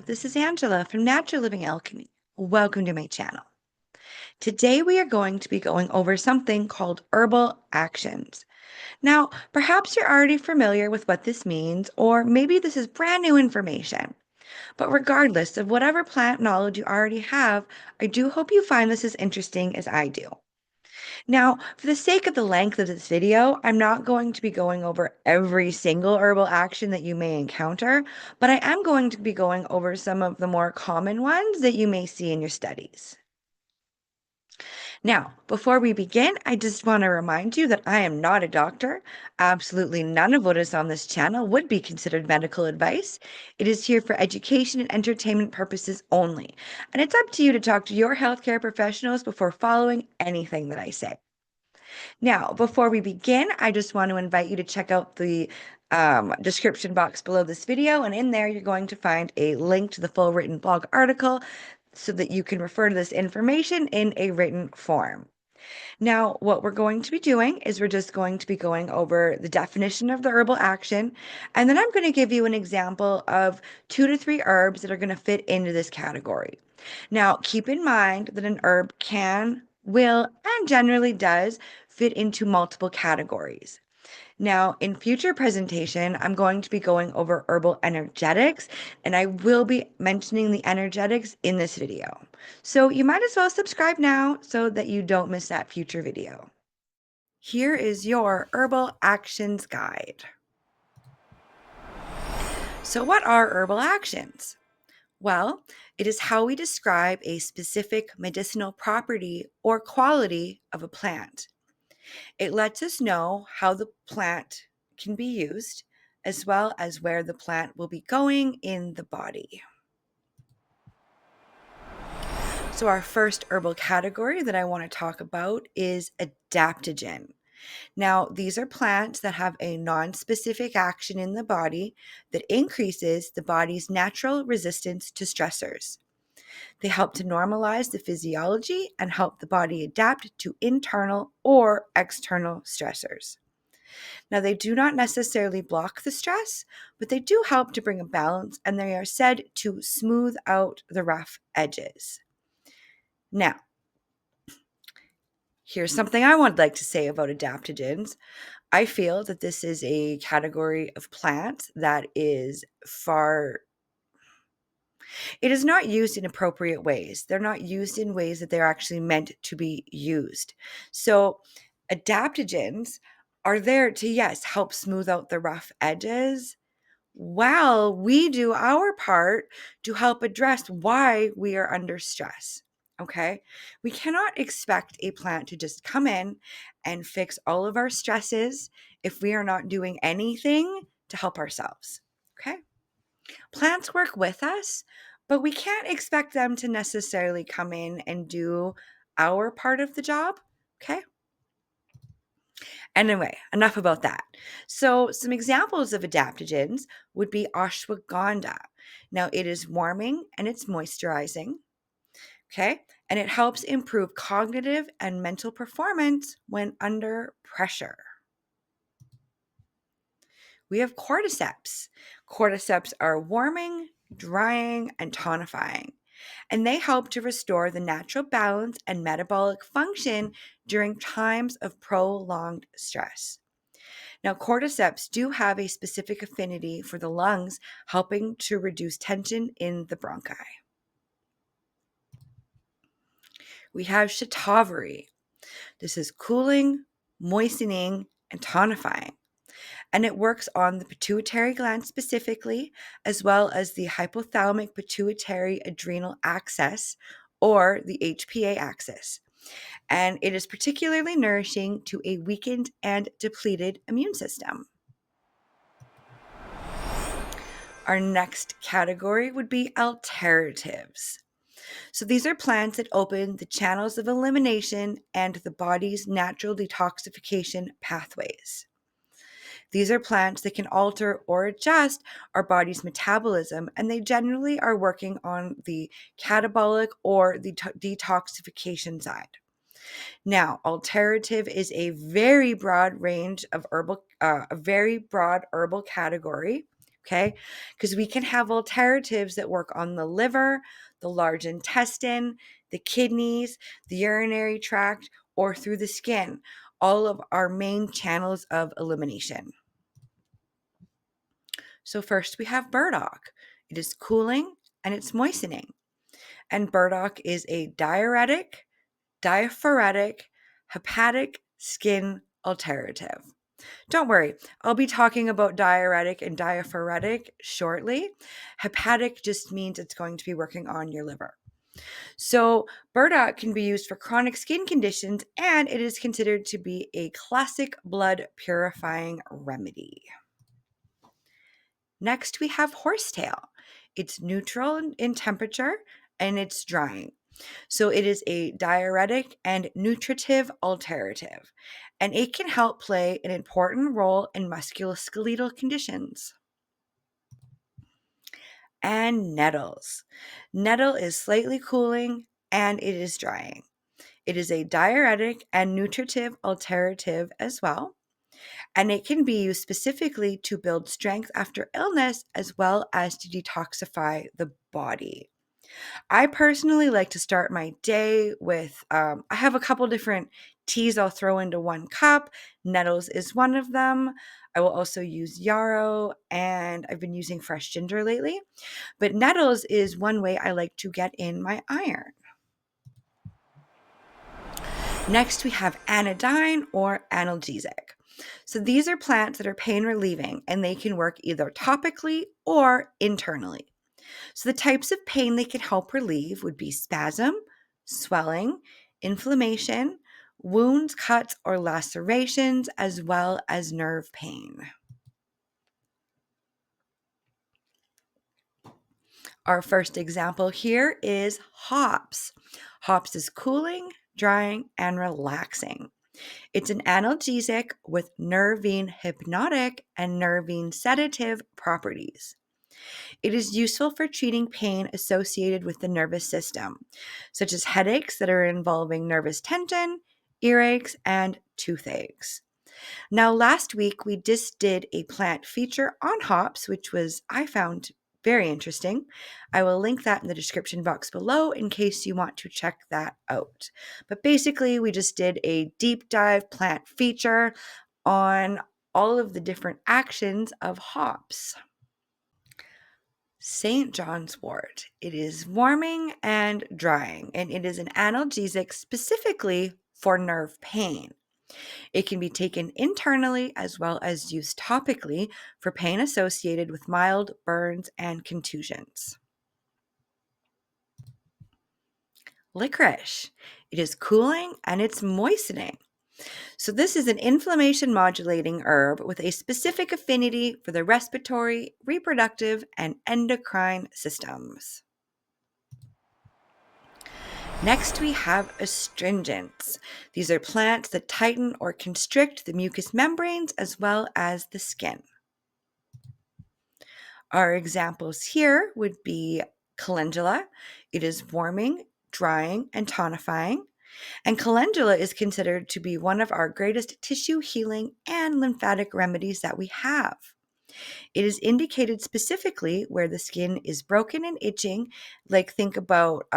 this is Angela from Natural Living Alchemy. Welcome to my channel. Today we are going to be going over something called herbal actions. Now, perhaps you're already familiar with what this means, or maybe this is brand new information. But regardless of whatever plant knowledge you already have, I do hope you find this as interesting as I do. Now, for the sake of the length of this video, I'm not going to be going over every single herbal action that you may encounter, but I am going to be going over some of the more common ones that you may see in your studies. Now, before we begin, I just want to remind you that I am not a doctor. Absolutely none of what is on this channel would be considered medical advice. It is here for education and entertainment purposes only, and it's up to you to talk to your healthcare professionals before following anything that I say. Now, before we begin, I just want to invite you to check out the description box below this video, and in there you're going to find a link to the full written blog article so that you can refer to this information in a written form. Now, what we're going to be doing is we're just going to be going over the definition of the herbal action, and then I'm going to give you an example of 2 to 3 herbs that are going to fit into this category. Now, keep in mind that an herb can, will, and generally does fit into multiple categories. Now, in future presentation, I'm going to be going over herbal energetics, and I will be mentioning the energetics in this video. So you might as well subscribe now so that you don't miss that future video. Here is your herbal actions guide. So what are herbal actions? Well, it is how we describe a specific medicinal property or quality of a plant. It lets us know how the plant can be used, as well as where the plant will be going in the body. So our first herbal category that I want to talk about is adaptogen. Now, these are plants that have a non-specific action in the body that increases the body's natural resistance to stressors. They help to normalize the physiology and help the body adapt to internal or external stressors. Now, they do not necessarily block the stress, but they do help to bring a balance, and they are said to smooth out the rough edges. Now, here's something I would like to say about adaptogens. I feel that this is a category of plants that is it is not used in appropriate ways. They're not used in ways that they're actually meant to be used. So, adaptogens are there to, yes, help smooth out the rough edges while we do our part to help address why we are under stress. Okay. We cannot expect a plant to just come in and fix all of our stresses if we are not doing anything to help ourselves. Okay. Plants work with us, but we can't expect them to necessarily come in and do our part of the job. Okay. Anyway, enough about that. So, some examples of adaptogens would be ashwagandha. Now, it is warming and it's moisturizing. Okay. And it helps improve cognitive and mental performance when under pressure. We have cordyceps. Cordyceps are warming, drying, and tonifying, and they help to restore the natural balance and metabolic function during times of prolonged stress. Now, cordyceps do have a specific affinity for the lungs, helping to reduce tension in the bronchi. We have shatavari. This is cooling, moistening, and tonifying. And it works on the pituitary gland specifically, as well as the hypothalamic pituitary adrenal axis, or the HPA axis. And it is particularly nourishing to a weakened and depleted immune system. Our next category would be alteratives. So these are plants that open the channels of elimination and the body's natural detoxification pathways. These are plants that can alter or adjust our body's metabolism, and they generally are working on the catabolic or the detoxification side. Now, alterative is a very broad range of a very broad herbal category. okay? Because we can have alteratives that work on the liver, the large intestine, the kidneys, the urinary tract, or through the skin, all of our main channels of elimination. So first we have burdock. It is cooling and it's moistening. And burdock is a diuretic, diaphoretic, hepatic skin alterative. Don't worry, I'll be talking about diuretic and diaphoretic shortly. Hepatic just means it's going to be working on your liver. So, burdock can be used for chronic skin conditions, and it is considered to be a classic blood purifying remedy. Next, we have horsetail. It's neutral in temperature and it's drying. So, it is a diuretic and nutritive alterative, and it can help play an important role in musculoskeletal conditions. And nettles. Nettle is slightly cooling and it is drying. It is a diuretic and nutritive alterative as well, and it can be used specifically to build strength after illness as well as to detoxify the body. I personally like to start my day with, I have a couple different teas I'll throw into one cup. Nettles is one of them. I will also use yarrow, and I've been using fresh ginger lately. But nettles is one way I like to get in my iron. Next, we have anodyne or analgesic. So these are plants that are pain relieving, and they can work either topically or internally. So the types of pain they can help relieve would be spasm, swelling, inflammation, wounds, cuts, or lacerations, as well as nerve pain. Our first example here is hops. Hops is cooling, drying, and relaxing. It's an analgesic with nervine hypnotic and nervine sedative properties. It is useful for treating pain associated with the nervous system, such as headaches that are involving nervous tension, earaches, and toothaches. Now, last week we just did a plant feature on hops, which I found very interesting. I will link that in the description box below in case you want to check that out. But basically, we just did a deep dive plant feature on all of the different actions of hops. St. John's wort. It is warming and drying, and it is an analgesic specifically for nerve pain. It can be taken internally as well as used topically for pain associated with mild burns and contusions. Licorice. It is cooling and it's moistening. So this is an inflammation modulating herb with a specific affinity for the respiratory, reproductive, and endocrine systems. Next, we have astringents. These are plants that tighten or constrict the mucous membranes as well as the skin. Our examples here would be calendula. It is warming, drying, and tonifying. And calendula is considered to be one of our greatest tissue healing and lymphatic remedies that we have. It is indicated specifically where the skin is broken and itching, like think about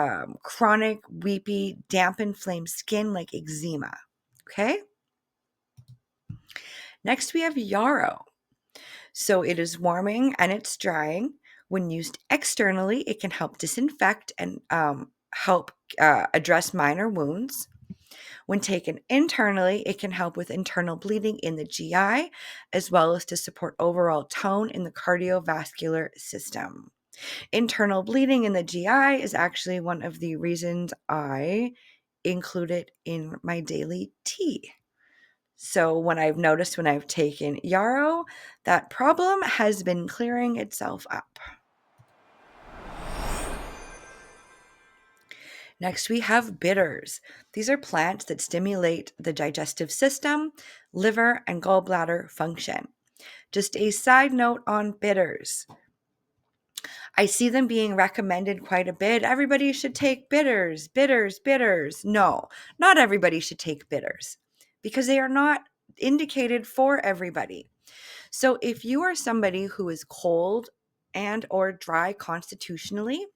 chronic, weepy, damp, inflamed skin like eczema. Okay? Next, we have yarrow. So it is warming and it's drying. When used externally, it can help disinfect and help address minor wounds. When taken internally, it can help with internal bleeding in the GI, as well as to support overall tone in the cardiovascular system. Internal bleeding in the GI is actually one of the reasons I include it in my daily tea. So when I've taken yarrow, that problem has been clearing itself up. Next, we have bitters. These are plants that stimulate the digestive system, liver, and gallbladder function. Just a side note on bitters. I see them being recommended quite a bit. Everybody should take bitters, bitters, bitters. No, not everybody should take bitters because they are not indicated for everybody. So if you are somebody who is cold and or dry constitutionally,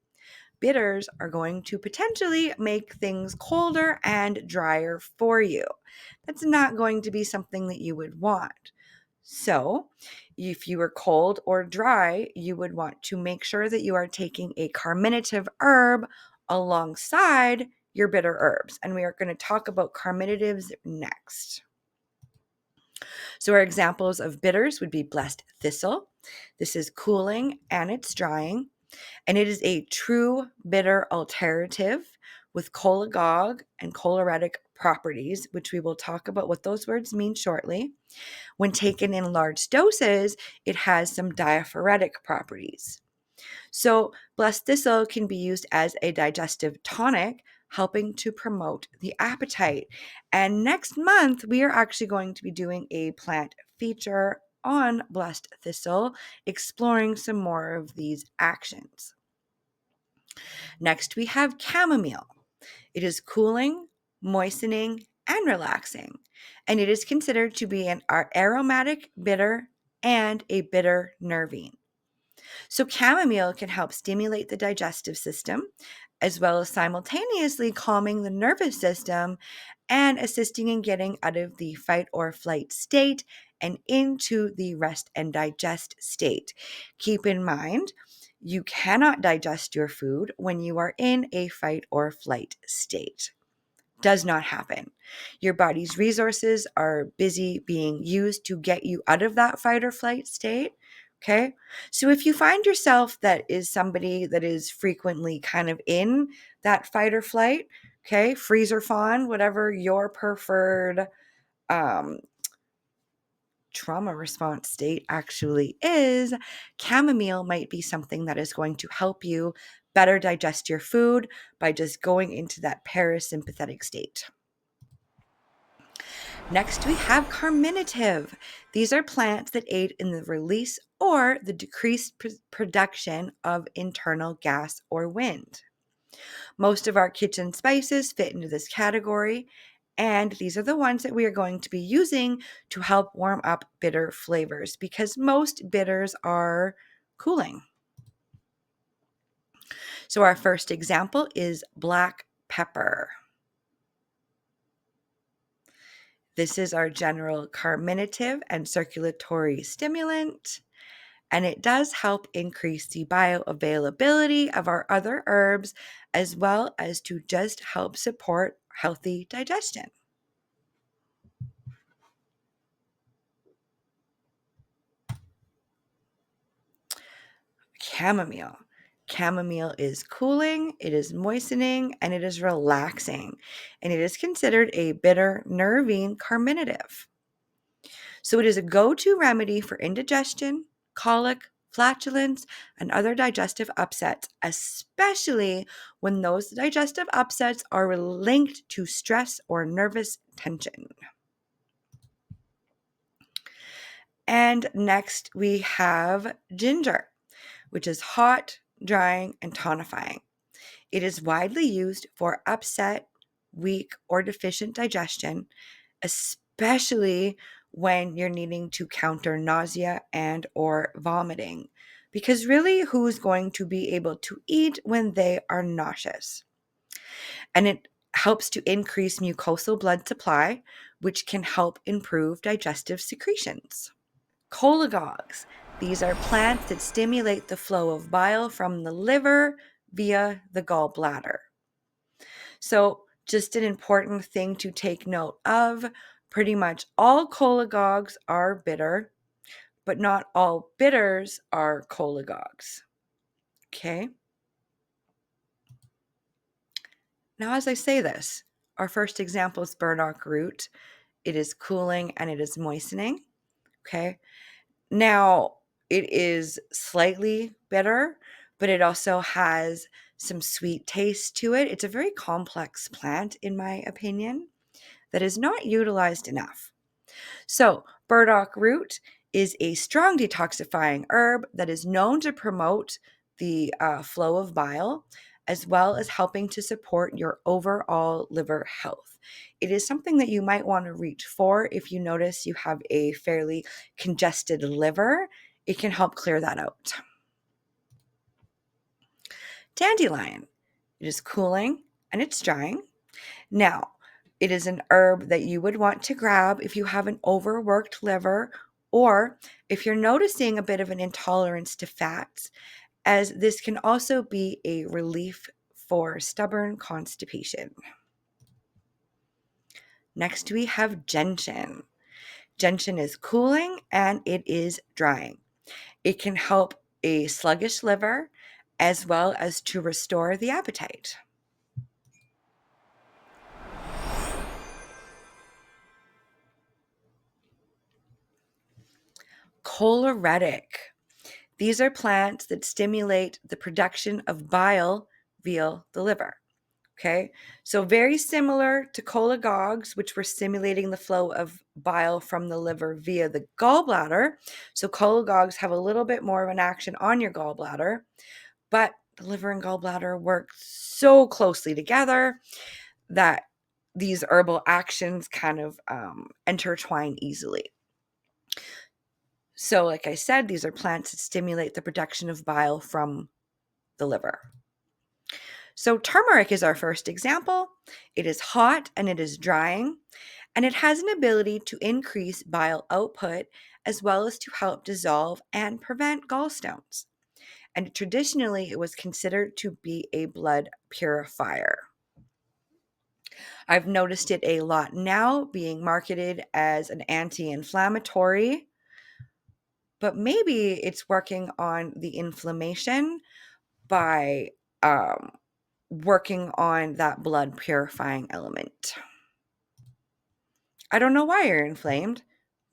bitters are going to potentially make things colder and drier for you. That's not going to be something that you would want. So, if you are cold or dry, you would want to make sure that you are taking a carminative herb alongside your bitter herbs. And we are going to talk about carminatives next. So, our examples of bitters would be blessed thistle. This is cooling and it's drying, and it is a true bitter alterative with cholagogue and choleretic properties, which we will talk about what those words mean shortly. When taken in large doses, it has some diaphoretic properties. So, blessed thistle can be used as a digestive tonic, helping to promote the appetite. And next month, we are actually going to be doing a plant feature on blessed thistle, exploring some more of these actions. Next, we have chamomile. It is cooling, moistening, and relaxing, and it is considered to be an aromatic bitter and a bitter nervine. So, chamomile can help stimulate the digestive system, as well as simultaneously calming the nervous system and assisting in getting out of the fight or flight state and into the rest and digest state. Keep in mind, you cannot digest your food when you are in a fight or flight state. Does not happen. Your body's resources are busy being used to get you out of that fight or flight state. Okay. So if you find yourself that is somebody that is frequently kind of in that fight or flight, okay, freeze or fawn, whatever your preferred um, trauma response state actually is, chamomile might be something that is going to help you better digest your food by just going into that parasympathetic state. Next, we have carminative. These are plants that aid in the release or the decreased production of internal gas or wind. Most of our kitchen spices fit into this category, and these are the ones that we are going to be using to help warm up bitter flavors because most bitters are cooling. So, our first example is black pepper. This is our general carminative and circulatory stimulant, and it does help increase the bioavailability of our other herbs as well as to just help support healthy digestion. Chamomile. Chamomile is cooling, it is moistening, and it is relaxing, and it is considered a bitter nervine carminative. So it is a go-to remedy for indigestion, colic, flatulence, and other digestive upsets, especially when those digestive upsets are linked to stress or nervous tension. And next we have ginger, which is hot, drying, and tonifying. It is widely used for upset, weak, or deficient digestion, especially when you're needing to counter nausea and or vomiting. Because really, who's going to be able to eat when they are nauseous? And it helps to increase mucosal blood supply, which can help improve digestive secretions. Cholagogues. These are plants that stimulate the flow of bile from the liver via the gallbladder. So, just an important thing to take note of, pretty much all cholagogues are bitter, but not all bitters are cholagogues. Okay? Now, as I say this, our first example is burdock root. It is cooling and it is moistening. Okay? Now, it is slightly bitter, but it also has some sweet taste to it. It's a very complex plant, in my opinion, that is not utilized enough. So, burdock root is a strong detoxifying herb that is known to promote the flow of bile, as well as helping to support your overall liver health. It is something that you might want to reach for if you notice you have a fairly congested liver. It can help clear that out. Dandelion. It is cooling and it's drying. Now, it is an herb that you would want to grab if you have an overworked liver or if you're noticing a bit of an intolerance to fats, as this can also be a relief for stubborn constipation. Next, we have gentian. Gentian is cooling and it is drying. It can help a sluggish liver as well as to restore the appetite. Choleretic. These are plants that stimulate the production of bile via the liver. Okay, so very similar to cholagogues, which were stimulating the flow of bile from the liver via the gallbladder. So cholagogues have a little bit more of an action on your gallbladder, but the liver and gallbladder work so closely together that these herbal actions kind of intertwine easily. So, like I said, these are plants that stimulate the production of bile from the liver. So, turmeric is our first example. It is hot and it is drying, and it has an ability to increase bile output as well as to help dissolve and prevent gallstones. And traditionally, it was considered to be a blood purifier. I've noticed it a lot now being marketed as an anti inflammatory, but maybe it's working on the inflammation by working on that blood purifying element. I don't know why you're inflamed,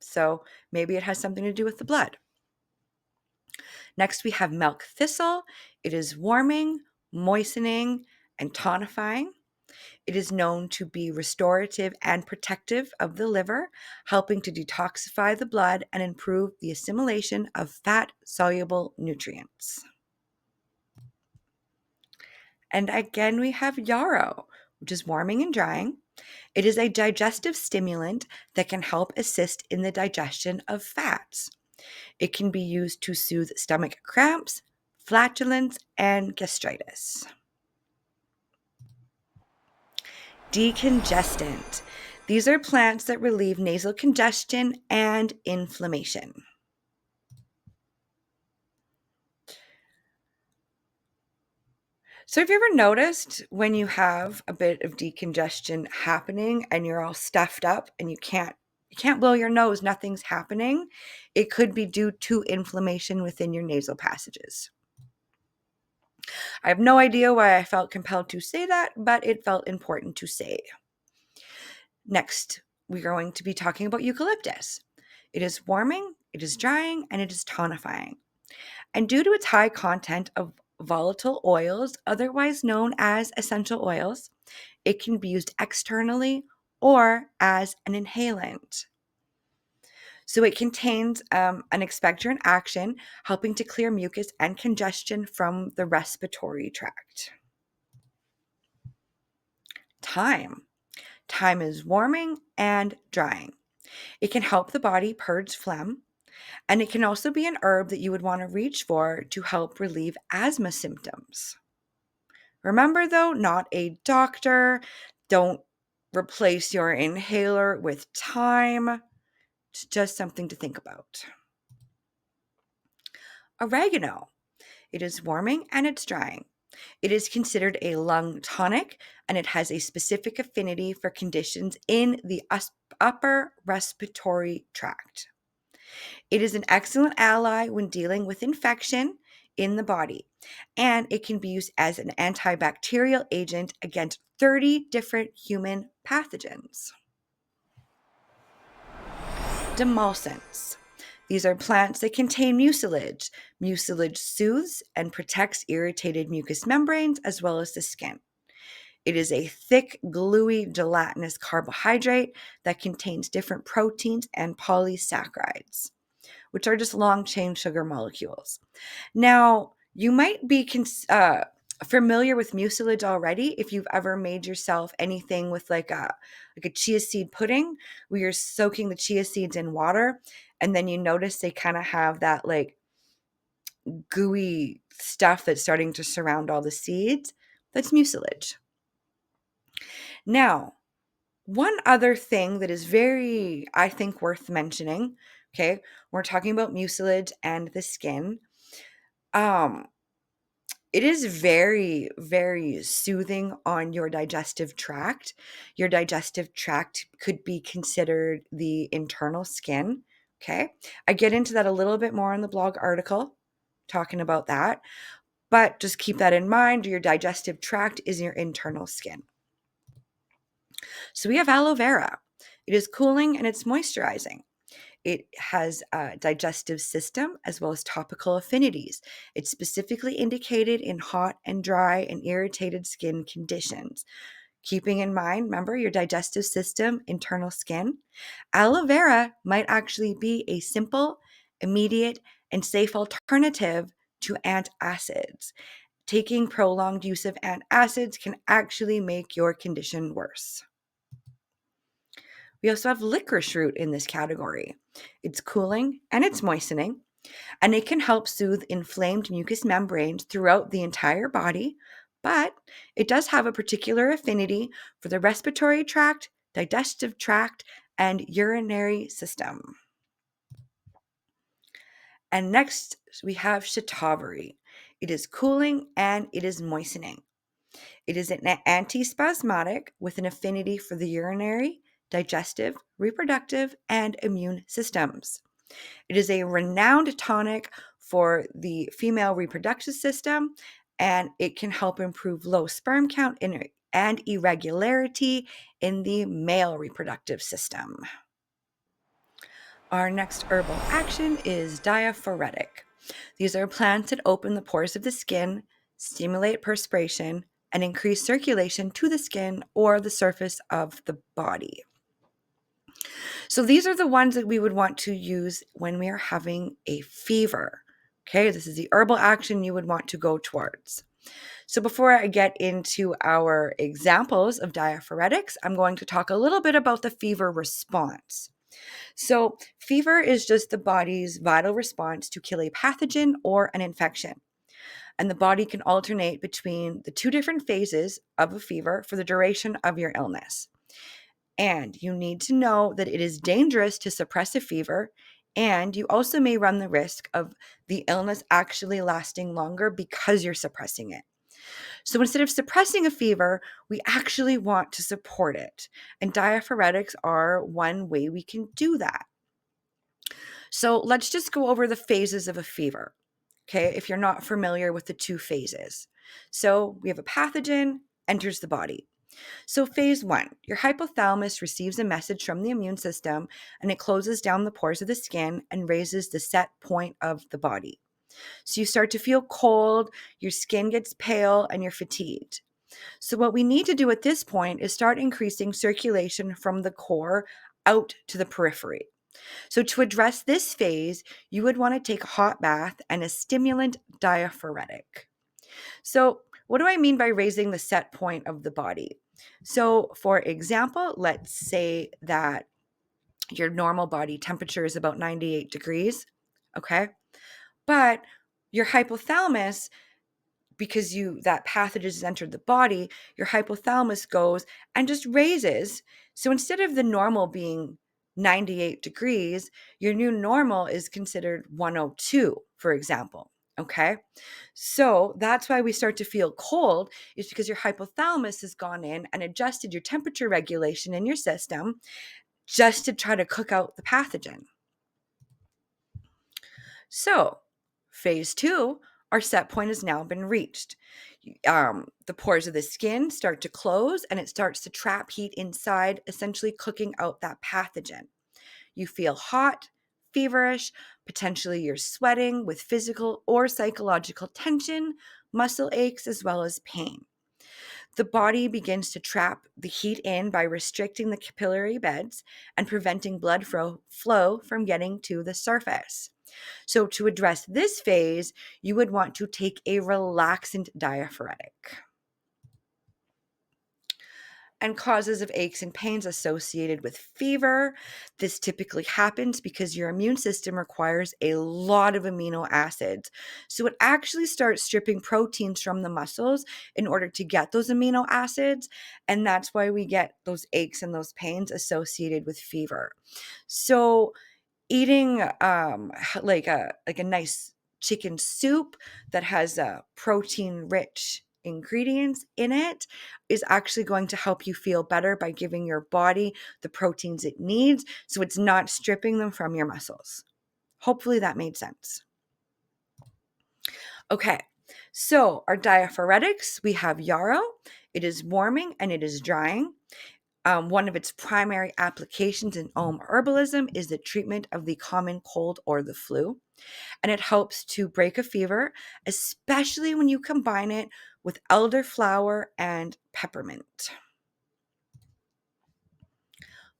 so maybe it has something to do with the blood. Next, we have milk thistle. It is warming, moistening, and tonifying. It is known to be restorative and protective of the liver, helping to detoxify the blood and improve the assimilation of fat-soluble nutrients. And again, we have yarrow, which is warming and drying. It is a digestive stimulant that can help assist in the digestion of fats. It can be used to soothe stomach cramps, flatulence, and gastritis. Decongestant. These are plants that relieve nasal congestion and inflammation. So have you ever noticed when you have a bit of decongestion happening and you're all stuffed up and you can't blow your nose, nothing's happening? It could be due to inflammation within your nasal passages. I have no idea why I felt compelled to say that, but it felt important to say. Next, we're going to be talking about eucalyptus. It is warming, it is drying, and it is tonifying. And due to its high content of volatile oils, otherwise known as essential oils, it can be used externally or as an inhalant. So it contains an expectorant action, helping to clear mucus and congestion from the respiratory tract. Thyme. Thyme is warming and drying. It can help the body purge phlegm, and it can also be an herb that you would want to reach for to help relieve asthma symptoms. Remember, though, not a doctor. Don't replace your inhaler with thyme. It's just something to think about. Oregano. It is warming and it's drying. It is considered a lung tonic, and it has a specific affinity for conditions in the upper respiratory tract. It is an excellent ally when dealing with infection in the body, and it can be used as an antibacterial agent against 30 different human pathogens. Demulcents. These are plants that contain mucilage. Mucilage soothes and protects irritated mucous membranes as well as the skin. It is a thick, gluey, gelatinous carbohydrate that contains different proteins and polysaccharides, which are just long chain sugar molecules. Now, you might be familiar with mucilage already, if you've ever made yourself anything with like a chia seed pudding where you're soaking the chia seeds in water and then you notice they kind of have that like gooey stuff that's starting to surround all the seeds, that's mucilage. Now, one other thing that is very, I think, worth mentioning, okay, we're talking about mucilage and the skin. It is very, very soothing on your digestive tract. Your digestive tract could be considered the internal skin. Okay. I get into that a little bit more in the blog article talking about that, but just keep that in mind. Your digestive tract is your internal skin. So we have aloe vera. It is cooling and it's moisturizing. It has a digestive system as well as topical affinities. It's specifically indicated in hot and dry and irritated skin conditions. Keeping in mind, remember your digestive system, internal skin. Aloe vera might actually be a simple, immediate, and safe alternative to antacids. Taking prolonged use of antacids can actually make your condition worse. We also have licorice root in this category. It's cooling and it's moistening, and it can help soothe inflamed mucous membranes throughout the entire body, but it does have a particular affinity for the respiratory tract, digestive tract, and urinary system. And next, we have shatavari. It is cooling and it is moistening. It is an antispasmodic with an affinity for the urinary, digestive, reproductive, and immune systems. It is a renowned tonic for the female reproductive system, and it can help improve low sperm count and irregularity in the male reproductive system. Our next herbal action is diaphoretic. These are plants that open the pores of the skin, stimulate perspiration, and increase circulation to the skin or the surface of the body. So these are the ones that we would want to use when we are having a fever. Okay, this is the herbal action you would want to go towards. So before I get into our examples of diaphoretics, I'm going to talk a little bit about the fever response. So fever is just the body's vital response to kill a pathogen or an infection. And the body can alternate between the two different phases of a fever for the duration of your illness. And you need to know that it is dangerous to suppress a fever, and you also may run the risk of the illness actually lasting longer because you're suppressing it. So instead of suppressing a fever, we actually want to support it. And diaphoretics are one way we can do that. So let's just go over the phases of a fever, okay, if you're not familiar with the two phases. So we have a pathogen enters the body. So phase 1, your hypothalamus receives a message from the immune system and it closes down the pores of the skin and raises the set point of the body. So you start to feel cold, your skin gets pale, and you're fatigued. So what we need to do at this point is start increasing circulation from the core out to the periphery. So to address this phase, you would want to take a hot bath and a stimulant diaphoretic. So what do I mean by raising the set point of the body? So for example, let's say that your normal body temperature is about 98 degrees, okay? But your hypothalamus, because that pathogen has entered the body, your hypothalamus goes and just raises. So instead of the normal being 98 degrees, your new normal is considered 102, for example. Okay. So that's why we start to feel cold, is because your hypothalamus has gone in and adjusted your temperature regulation in your system just to try to cook out the pathogen. So phase 2, our set point has now been reached. The pores of the skin start to close and it starts to trap heat inside, essentially cooking out that pathogen. You feel hot, feverish, potentially you're sweating with physical or psychological tension, muscle aches, as well as pain. The body begins to trap the heat in by restricting the capillary beds and preventing blood flow from getting to the surface. So, to address this phase, you would want to take a relaxant diaphoretic. And causes of aches and pains associated with fever. This typically happens because your immune system requires a lot of amino acids. So it actually starts stripping proteins from the muscles in order to get those amino acids. And that's why we get those aches and those pains associated with fever. So eating like a nice chicken soup that has protein rich ingredients in it is actually going to help you feel better by giving your body the proteins it needs, so it's not stripping them from your muscles. Hopefully that made sense. Okay, so our diaphoretics, we have yarrow. It is warming and it is drying. One of its primary applications in home herbalism is the treatment of the common cold or the flu. And it helps to break a fever, especially when you combine it with elderflower and peppermint.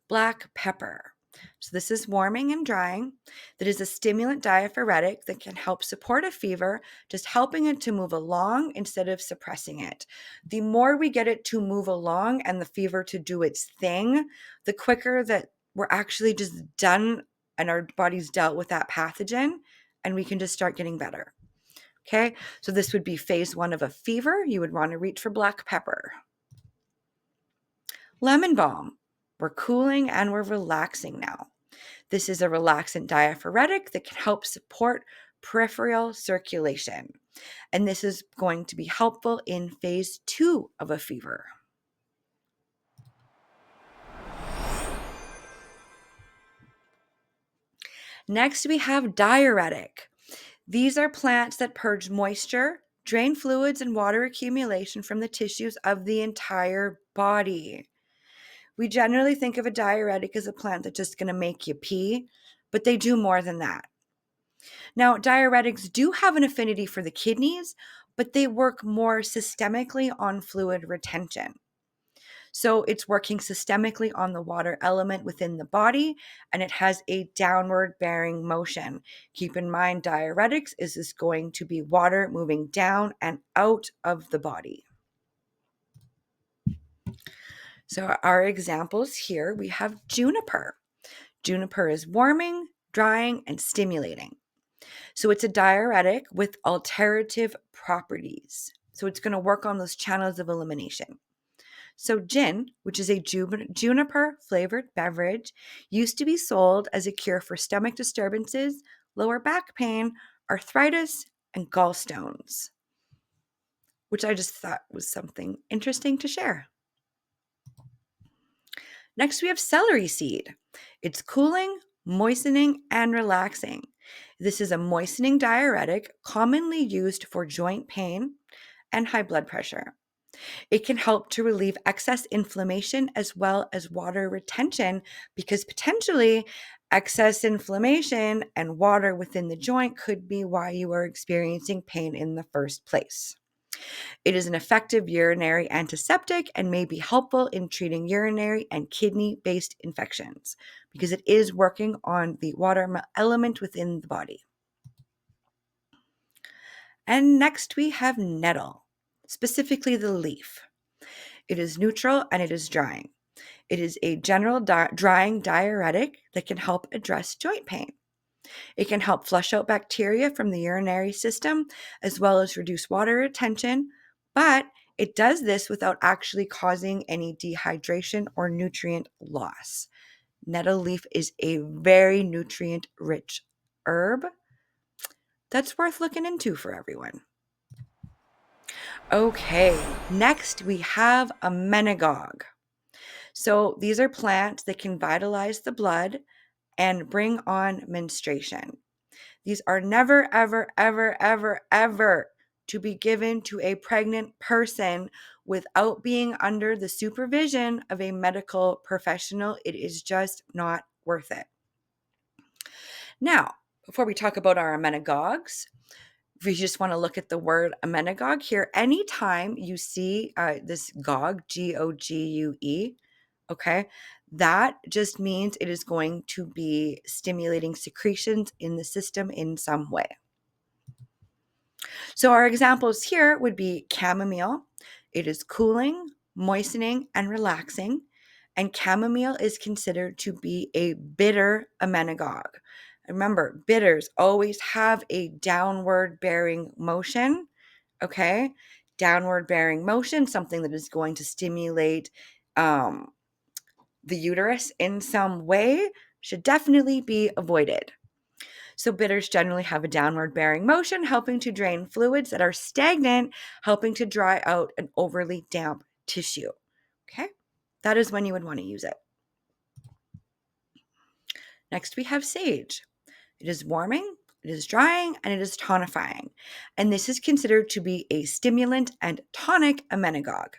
Black pepper. So this is warming and drying. That is a stimulant diaphoretic that can help support a fever, just helping it to move along instead of suppressing it. The more we get it to move along and the fever to do its thing, the quicker that we're actually just done and our body's dealt with that pathogen and we can just start getting better. Okay, so this would be phase 1 of a fever. You would want to reach for black pepper. Lemon balm. We're cooling and we're relaxing now. This is a relaxant diaphoretic that can help support peripheral circulation. And this is going to be helpful in phase 2 of a fever. Next, we have diuretic. These are plants that purge moisture, drain fluids and water accumulation from the tissues of the entire body. We generally think of a diuretic as a plant that's just going to make you pee, but they do more than that. Now, diuretics do have an affinity for the kidneys, but they work more systemically on fluid retention. So it's working systemically on the water element within the body, and it has a downward bearing motion. Keep in mind, diuretics is going to be water moving down and out of the body. So our examples here, we have juniper. Juniper is warming, drying, and stimulating. So it's a diuretic with alterative properties. So it's going to work on those channels of elimination. So gin, which is a juniper flavored beverage, used to be sold as a cure for stomach disturbances, lower back pain, arthritis, and gallstones, which I just thought was something interesting to share. Next, we have celery seed. It's cooling, moistening, and relaxing. This is a moistening diuretic commonly used for joint pain and high blood pressure. It can help to relieve excess inflammation as well as water retention, because potentially excess inflammation and water within the joint could be why you are experiencing pain in the first place. It is an effective urinary antiseptic and may be helpful in treating urinary and kidney-based infections because it is working on the water element within the body. And next we have nettle, specifically the leaf. It is neutral and it is drying. It is a general drying diuretic that can help address joint pain. It can help flush out bacteria from the urinary system as well as reduce water retention, but it does this without actually causing any dehydration or nutrient loss. Nettle leaf is a very nutrient-rich herb that's worth looking into for everyone. Okay, next we have Emmenagogue. So these are plants that can vitalize the blood and bring on menstruation. These are never, ever, ever, ever, ever to be given to a pregnant person without being under the supervision of a medical professional. It is just not worth it. Now, before we talk about our emmenagogues, if you just want to look at the word Emmenagogue here, anytime you see this Gogue, Gogue, okay, that just means it is going to be stimulating secretions in the system in some way. So our examples here would be chamomile. It is cooling, moistening, and relaxing. And chamomile is considered to be a bitter emmenagogue. Remember, bitters always have a downward bearing motion, okay? Downward bearing motion, something that is going to stimulate the uterus in some way, should definitely be avoided. So bitters generally have a downward bearing motion, helping to drain fluids that are stagnant, helping to dry out an overly damp tissue. Okay, that is when you would want to use it. Next, we have sage. It is warming, it is drying, and it is tonifying. And this is considered to be a stimulant and tonic emmenagogue.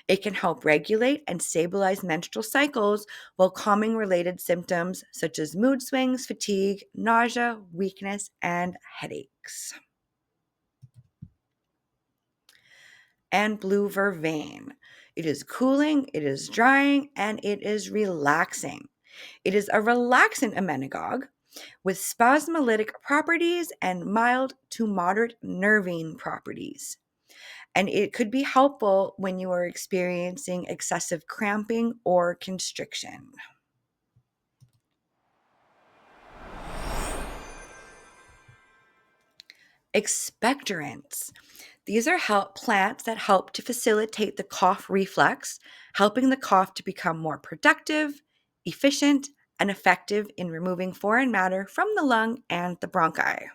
It can help regulate and stabilize menstrual cycles while calming related symptoms such as mood swings, fatigue, nausea, weakness, and headaches. And blue vervain. It is cooling, it is drying, and it is relaxing. It is a relaxant emmenagogue with spasmolytic properties and mild to moderate nervine properties. And it could be helpful when you are experiencing excessive cramping or constriction. Expectorants. These are plants that help to facilitate the cough reflex, helping the cough to become more productive, efficient, and effective in removing foreign matter from the lung and the bronchi.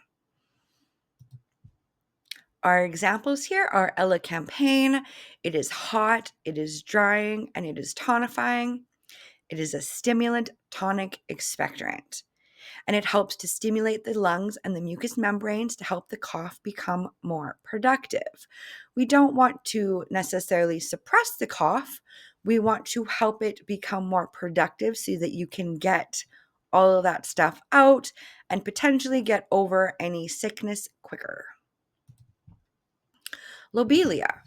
Our examples here are elecampane. It is hot, it is drying, and it is tonifying. It is a stimulant tonic expectorant, and it helps to stimulate the lungs and the mucous membranes to help the cough become more productive. We don't want to necessarily suppress the cough. We want to help it become more productive so that you can get all of that stuff out and potentially get over any sickness quicker. Lobelia.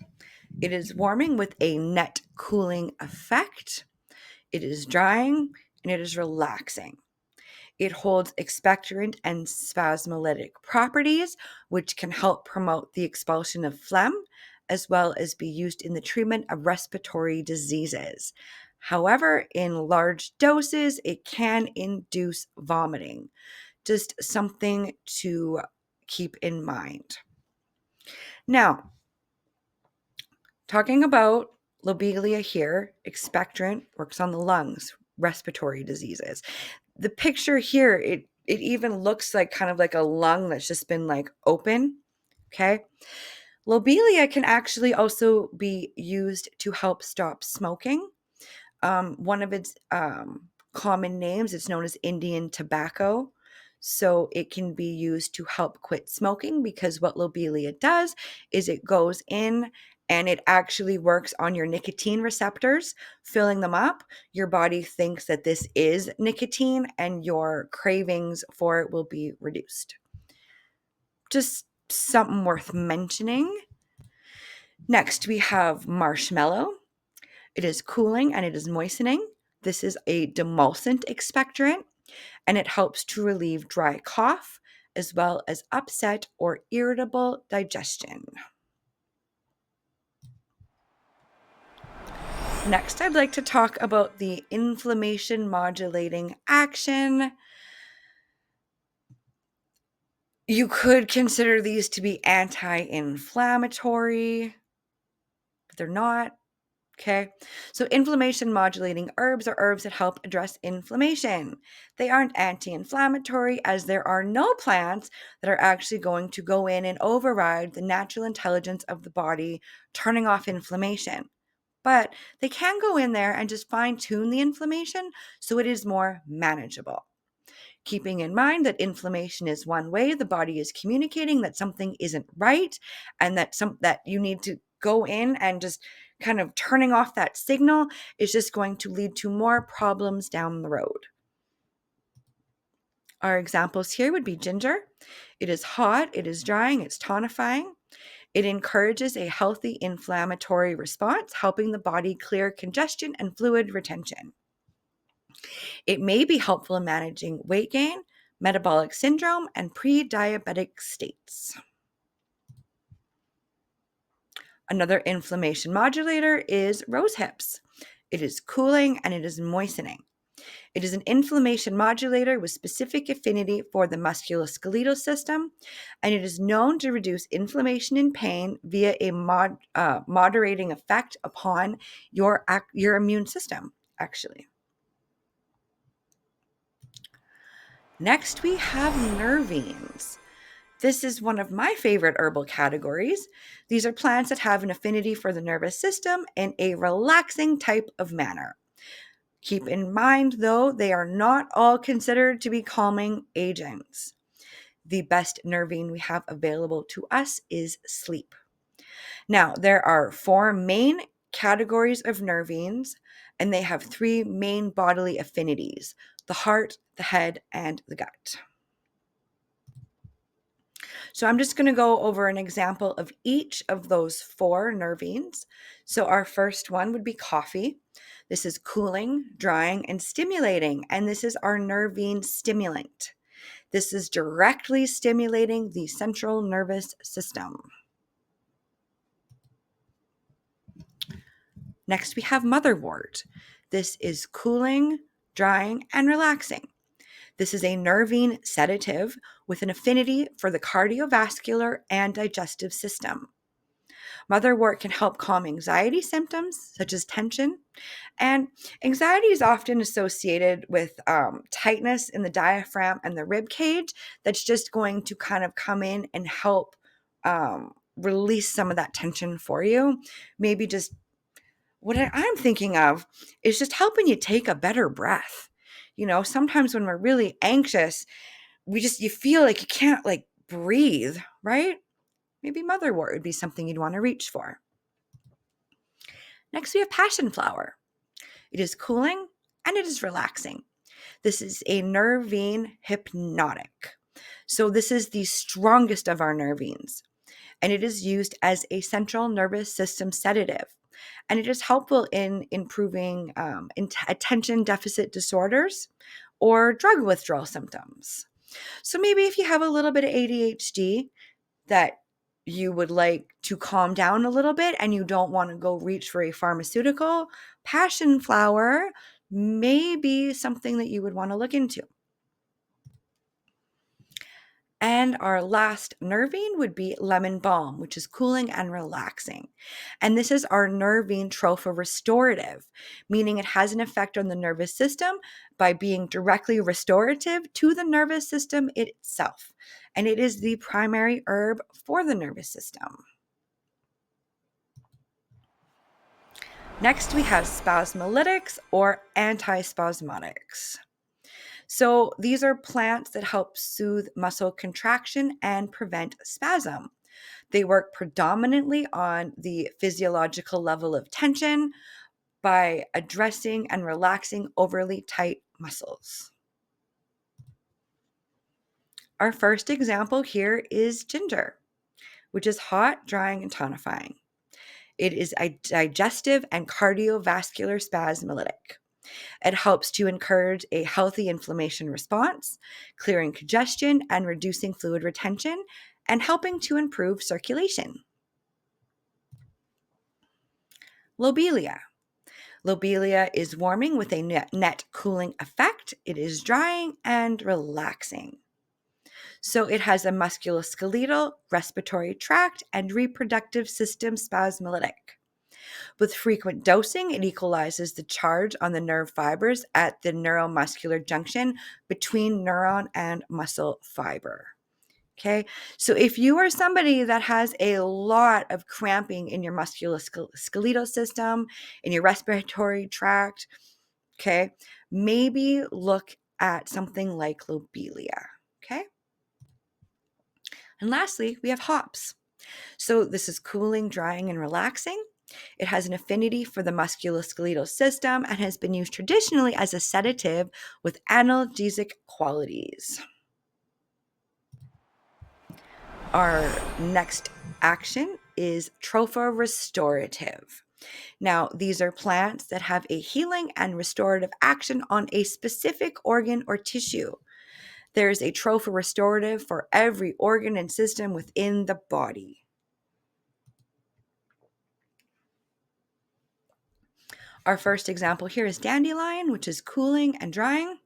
It is warming with a net cooling effect. It is drying and it is relaxing. It holds expectorant and spasmolytic properties, which can help promote the expulsion of phlegm, as well as be used in the treatment of respiratory diseases. However, in large doses, it can induce vomiting. Just something to keep in mind. Now, talking about lobelia here, expectorant works on the lungs, respiratory diseases. The picture here, it even looks like kind of like a lung that's just been like open, okay? Lobelia can actually also be used to help stop smoking. One of its common names, it's known as Indian tobacco. So it can be used to help quit smoking, because what lobelia does is it goes in and it actually works on your nicotine receptors, filling them up. Your body thinks that this is nicotine and your cravings for it will be reduced. Just something worth mentioning. Next, we have marshmallow. It is cooling and it is moistening. This is a demulcent expectorant, and it helps to relieve dry cough as well as upset or irritable digestion. Next, I'd like to talk about the inflammation modulating action. You could consider these to be anti-inflammatory, but they're not. Okay, so inflammation modulating herbs are herbs that help address inflammation. They aren't anti inflammatory, as there are no plants that are actually going to go in and override the natural intelligence of the body, turning off inflammation. But they can go in there and just fine tune the inflammation so it is more manageable. Keeping in mind that inflammation is one way the body is communicating that something isn't right, and that you need to go in and just kind of turning off that signal is just going to lead to more problems down the road. Our examples here would be ginger. It is hot, it is drying, it's tonifying. It encourages a healthy inflammatory response, helping the body clear congestion and fluid retention. It may be helpful in managing weight gain, metabolic syndrome, and pre-diabetic states. Another inflammation modulator is rose hips. It is cooling and it is moistening. It is an inflammation modulator with specific affinity for the musculoskeletal system, and it is known to reduce inflammation and pain via a moderating effect upon your immune system, actually. Next, we have nervines. This is one of my favorite herbal categories. These are plants that have an affinity for the nervous system in a relaxing type of manner. Keep in mind, though, they are not all considered to be calming agents. The best nervine we have available to us is sleep. Now, there are 4 main categories of nervines, and they have 3 main bodily affinities: the heart, the head, and the gut. So I'm just going to go over an example of each of those 4 nervines. So our first one would be coffee. This is cooling, drying, and stimulating, and this is our nervine stimulant. This is directly stimulating the central nervous system. Next, we have motherwort. This is cooling, drying, and relaxing. This is a nervine sedative with an affinity for the cardiovascular and digestive system. Motherwort can help calm anxiety symptoms such as tension, and anxiety is often associated with tightness in the diaphragm and the rib cage. That's just going to kind of come in and help release some of that tension for you. Maybe just what I'm thinking of is just helping you take a better breath. You know, sometimes when we're really anxious, you feel like you can't like breathe, right? Maybe motherwort would be something you'd want to reach for. Next, we have passion flower. It is cooling and it is relaxing. This is a nervine hypnotic. So this is the strongest of our nervines, and it is used as a central nervous system sedative. And it is helpful in improving attention deficit disorders or drug withdrawal symptoms. So maybe if you have a little bit of ADHD that you would like to calm down a little bit and you don't want to go reach for a pharmaceutical, passion flower may be something that you would want to look into. And our last nervine would be lemon balm, which is cooling and relaxing. And this is our nervine trophorestorative, meaning it has an effect on the nervous system by being directly restorative to the nervous system itself. And it is the primary herb for the nervous system. Next, we have spasmolytics or antispasmodics. So these are plants that help soothe muscle contraction and prevent spasm. They work predominantly on the physiological level of tension by addressing and relaxing overly tight muscles. Our first example here is ginger, which is hot, drying, and tonifying. It is a digestive and cardiovascular spasmolytic. It helps to encourage a healthy inflammation response, clearing congestion and reducing fluid retention, and helping to improve circulation. Lobelia. Lobelia is warming with a net cooling effect. It is drying and relaxing. So it has a musculoskeletal, respiratory tract, and reproductive system spasmolytic. With frequent dosing, it equalizes the charge on the nerve fibers at the neuromuscular junction between neuron and muscle fiber. Okay, so if you are somebody that has a lot of cramping in your musculoskeletal system, in your respiratory tract, okay, maybe look at something like lobelia. Okay, and lastly, we have hops. So this is cooling, drying, and relaxing. It has an affinity for the musculoskeletal system and has been used traditionally as a sedative with analgesic qualities. Our next action is Trophorestorative. Now, these are plants that have a healing and restorative action on a specific organ or tissue. There's a trophorestorative for every organ and system within the body. Our first example here is dandelion, which is cooling and drying.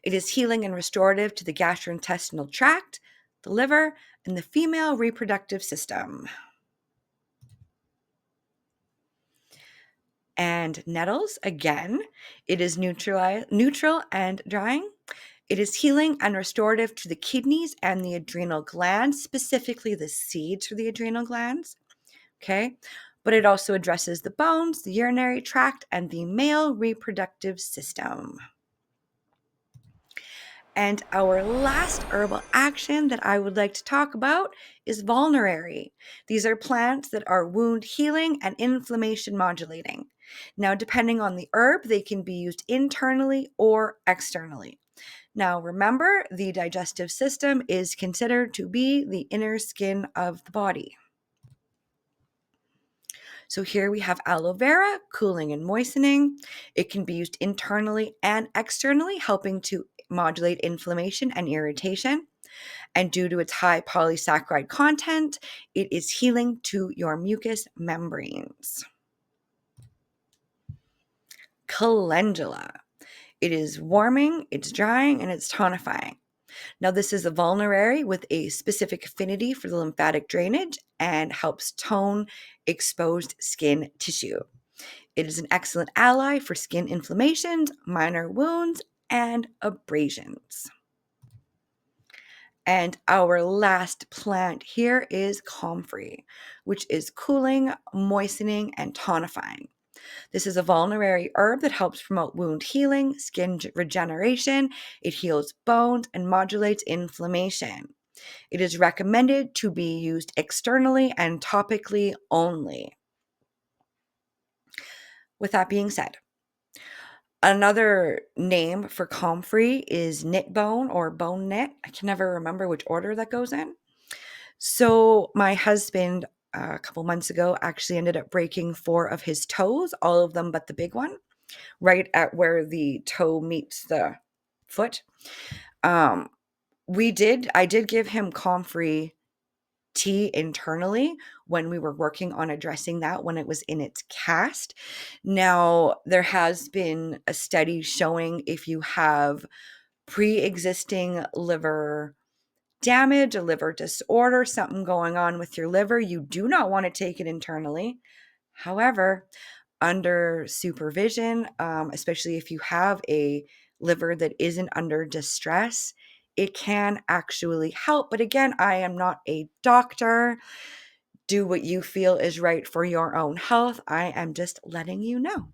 It is healing and restorative to the gastrointestinal tract, the liver, and the female reproductive system. And nettles, again, it is neutral and drying. It is healing and restorative to the kidneys and the adrenal glands, specifically the seeds for the adrenal glands. Okay. But it also addresses the bones, the urinary tract, and the male reproductive system. And our last herbal action that I would like to talk about is Vulnerary. These are plants that are wound healing and inflammation modulating. Now, depending on the herb, they can be used internally or externally. Now, remember, the digestive system is considered to be the inner skin of the body. So here we have aloe vera, cooling and moistening. It can be used internally and externally, helping to modulate inflammation and irritation. And due to its high polysaccharide content, it is healing to your mucous membranes. Calendula. It is warming, it's drying, and it's tonifying. Now, this is a vulnerary with a specific affinity for the lymphatic drainage and helps tone exposed skin tissue. It is an excellent ally for skin inflammations, minor wounds, and abrasions. And our last plant here is comfrey, which is cooling, moistening, and tonifying. This is a vulnerary herb that helps promote wound healing, skin regeneration. It heals bones and modulates inflammation. It is recommended to be used externally and topically only. With that being said, another name for comfrey is knit bone or bone knit. I can never remember which order that goes in. So my husband a couple months ago actually ended up breaking 4 of his toes, all of them but the big one, right at where the toe meets the foot. I did give him comfrey tea internally when we were working on addressing that when it was in its cast. Now, there has been a study showing if you have pre-existing liver damage, a liver disorder, something going on with your liver, you do not want to take it internally. However, under supervision, especially if you have a liver that isn't under distress, it can actually help. But again, I am not a doctor. Do what you feel is right for your own health. I am just letting you know.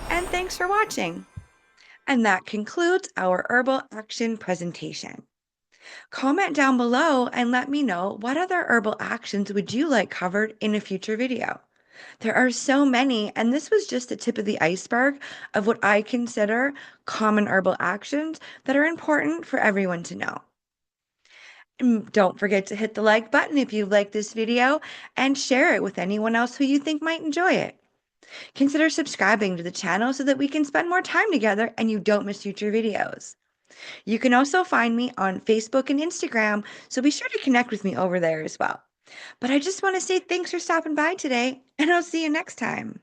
And thanks for watching. And that concludes our herbal action presentation. Comment down below and let me know what other herbal actions would you like covered in a future video. There are so many, and this was just the tip of the iceberg of what I consider common herbal actions that are important for everyone to know. And don't forget to hit the like button if you like this video and share it with anyone else who you think might enjoy it. Consider subscribing to the channel so that we can spend more time together and you don't miss future videos. You can also find me on Facebook and Instagram, so be sure to connect with me over there as well. But I just want to say thanks for stopping by today, and I'll see you next time.